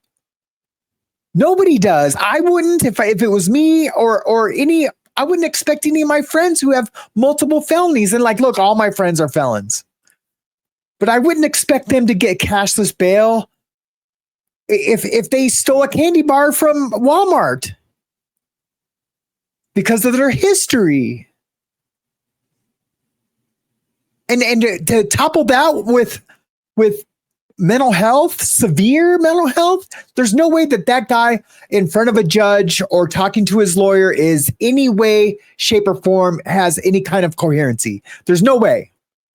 Nobody does. I wouldn't if it was me or any. I wouldn't expect any of my friends who have multiple felonies. And look, all my friends are felons. But I wouldn't expect them to get cashless bail if they stole a candy bar from Walmart because of their history. And to topple that with mental health, severe mental health, there's no way that guy in front of a judge or talking to his lawyer is any way, shape, or form has any kind of coherency. There's no way.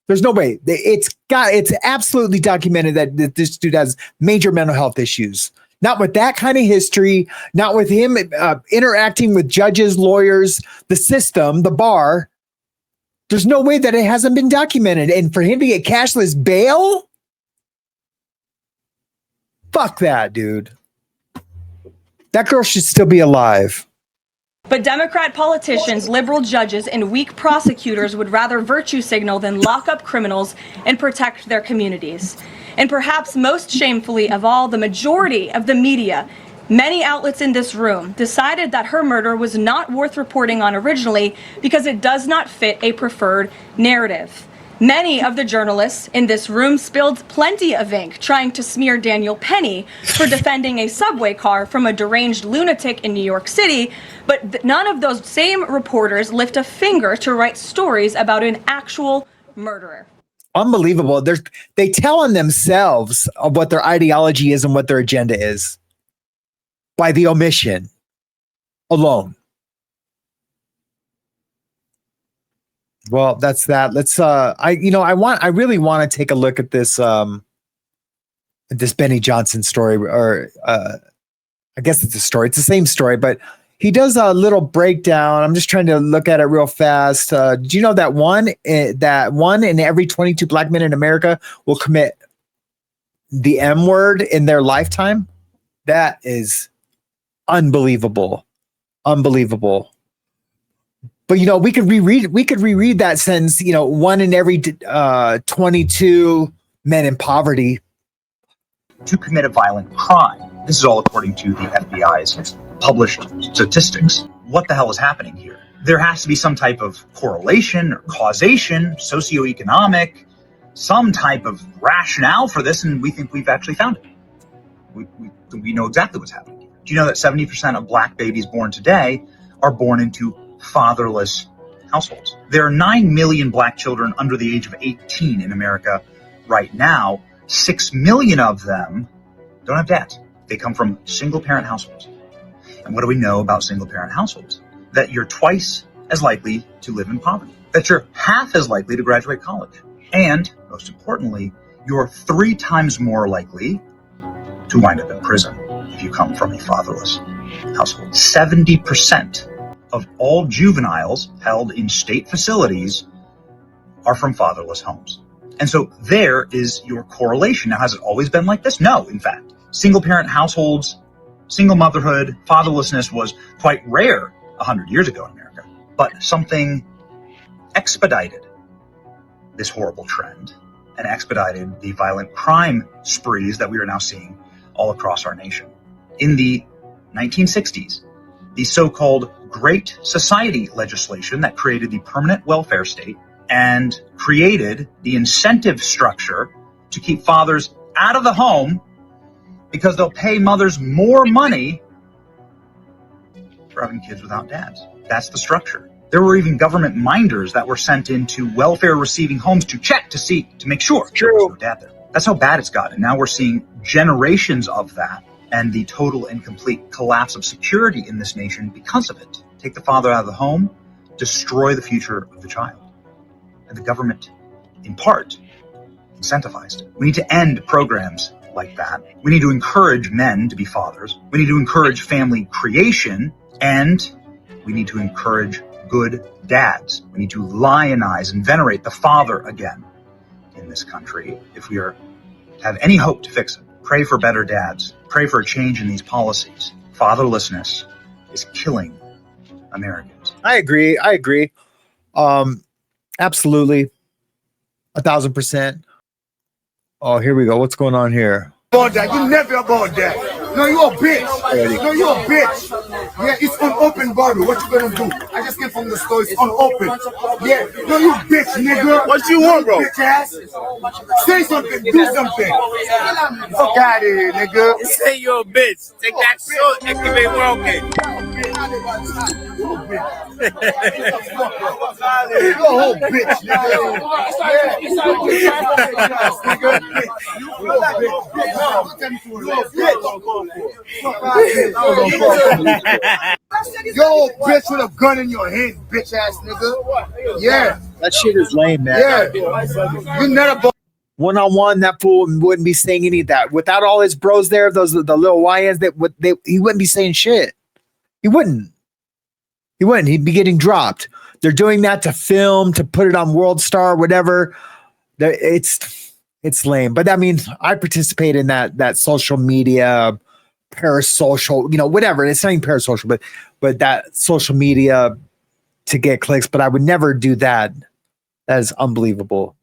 There's no way. It's absolutely documented that this dude has major mental health issues. Not with that kind of history, not with him interacting with judges, lawyers, the system, the bar. There's no way that it hasn't been documented. And for him to get cashless bail? Fuck that, dude. That girl should still be alive. But Democrat politicians, liberal judges, and weak prosecutors would rather virtue signal than lock up criminals and protect their communities. And perhaps most shamefully of all, the majority of the media, many outlets in this room, decided that her murder was not worth reporting on originally because it does not fit a preferred narrative. Many of the journalists in this room spilled plenty of ink trying to smear Daniel Penny for defending a subway car from a deranged lunatic in New York City, but none of those same reporters lift a finger to write stories about an actual murderer. Unbelievable. They tell on themselves of what their ideology is and what their agenda is by the omission alone. Well, that's that. Let's I really want to take a look at this this Benny Johnson story, or I guess it's a story. It's the same story, but he does a little breakdown. I'm just trying to look at it real fast. Do you know that one in every 22 black men in America will commit the M word in their lifetime? That is unbelievable. Unbelievable. But we could reread that sentence, one in every 22 men in poverty to commit a violent crime. This is all according to the FBI's published statistics. What the hell is happening here? There has to be some type of correlation or causation, socioeconomic, some type of rationale for this, and we think we've actually found it. We know exactly what's happening. Do you know that 70% of black babies born today are born into fatherless households? There are 9 million black children under the age of 18 in America right now. 6 million of them don't have dads. They come from single-parent households. And what do we know about single-parent households? That you're twice as likely to live in poverty, that you're half as likely to graduate college, and, most importantly, you're 3 times more likely to wind up in prison if you come from a fatherless household. 70% of all juveniles held in state facilities are from fatherless homes. And so there is your correlation. Now, has it always been like this? No, in fact. Single-parent households, single motherhood, fatherlessness was quite rare 100 years ago in America. But something expedited this horrible trend and expedited the violent crime sprees that we are now seeing all across our nation. In the 1960s, the so-called Great Society legislation that created the permanent welfare state and created the incentive structure to keep fathers out of the home because they'll pay mothers more money for having kids without dads. That's the structure. There were even government minders that were sent into welfare receiving homes to check to make sure there was no dad there. That's how bad it's gotten. Now we're seeing generations of that and the total and complete collapse of security in this nation because of it. Take the father out of the home, destroy the future of the child. And the government, in part, incentivized it. We need to end programs like that. We need to encourage men to be fathers. We need to encourage family creation, and we need to encourage good dads. We need to lionize and venerate the father again in this country if we are to have any hope to fix it. Pray for better dads. Pray for a change in these policies. Fatherlessness is killing Americans. I agree. Absolutely. 1,000%. Oh, here we go. What's going on here? About that. You never about that. No, you a bitch. No, you a bitch. Yeah, it's unopened bottle. What you gonna do? I just came from the store. It's unopened. Yeah. No, you bitch, nigga. What you want, bro? Bitch ass. Say something. Do something. Fuck out of here, nigga. Say you're a bitch. Take that short and give it well, okay. You a whole bitch, Yo, bitch with a gun in your hand, bitch ass nigga. Yeah. That shit is lame, man. Yeah. You never. One-on-one, that fool wouldn't be saying any of that. Without all his bros there, the little YNs, he wouldn't be saying shit. He wouldn't. He'd be getting dropped. They're doing that to film, to put it on World Star, whatever. It's lame. But that means I participate in that social media, parasocial, whatever. It's not even parasocial, but that social media to get clicks. But I would never do that. That is unbelievable.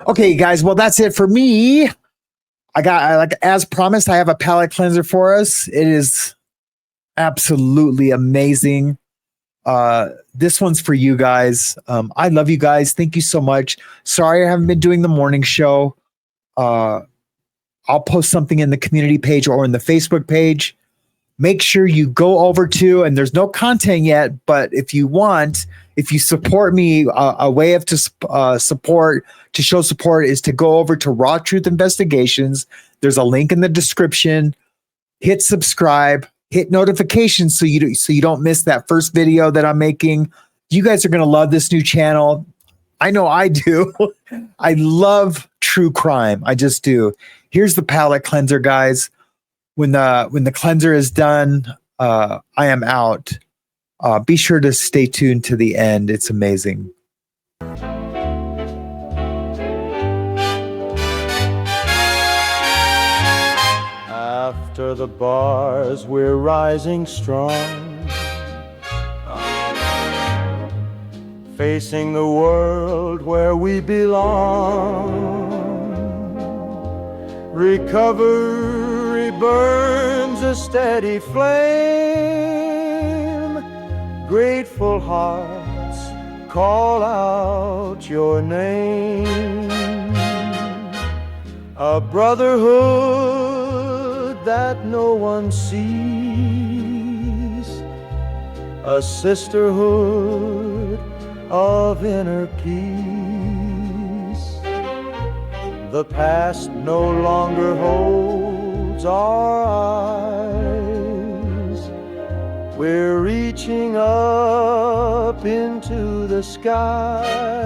Okay, guys. Well, that's it for me. As promised, I have a palate cleanser for us. It is absolutely amazing. This one's for you guys. I love you guys. Thank you so much. Sorry I haven't been doing the morning show. I'll post something in the community page or in the Facebook page. Make sure you go over to, and there's no content yet, but if you support me, a way of to show support is to go over to Raw Truth Investigations. There's a link in the description. Hit subscribe, hit notifications so you don't miss that first video that I'm making. You guys are going to love this new channel. I know I do. I love true crime. I just do. Here's the palate cleanser, guys. When the cleanser is done, I am out. Be sure to stay tuned to the end. It's amazing. After the bars, we're rising strong, facing the world where we belong. Recovery burns a steady flame. Grateful hearts call out your name. A brotherhood that no one sees, a sisterhood of inner peace. The past no longer holds our eyes. We're reaching up into the sky.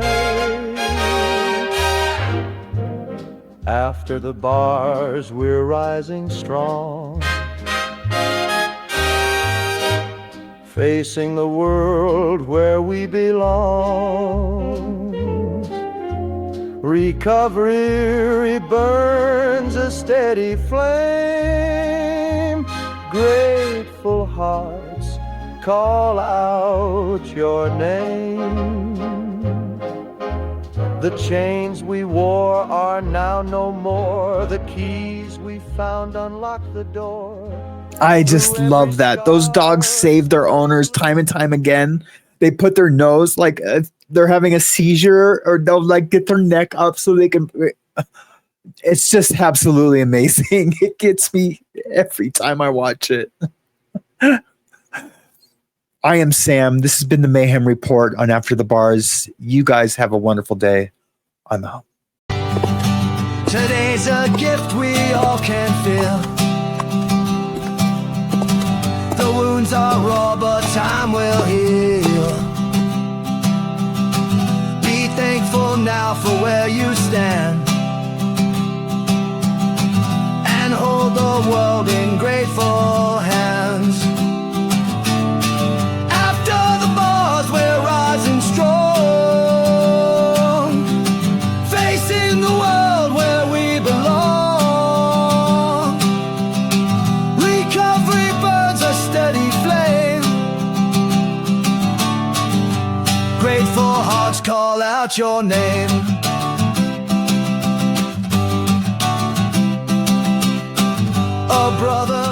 After the bars, we're rising strong, facing the world where we belong. Recovery burns a steady flame. Grateful hearts call out your name. The chains we wore are now no more. The keys we found unlock the door. I just love that. Those dogs save their owners time and time again. They put their nose like they're having a seizure, or they'll like get their neck up so they can. It's just absolutely amazing. It gets me every time I watch it. I am Sam. This has been the Mayhem Report on After the Bars. You guys have a wonderful day. I'm out. Today's a gift we all can feel. The wounds are raw, but time will heal. Be thankful now for where you stand, and hold the world in grateful hands. After the bars, we're rising strong, facing the world where we belong. Recovery burns a steady flame. Grateful hearts call out your name. A brother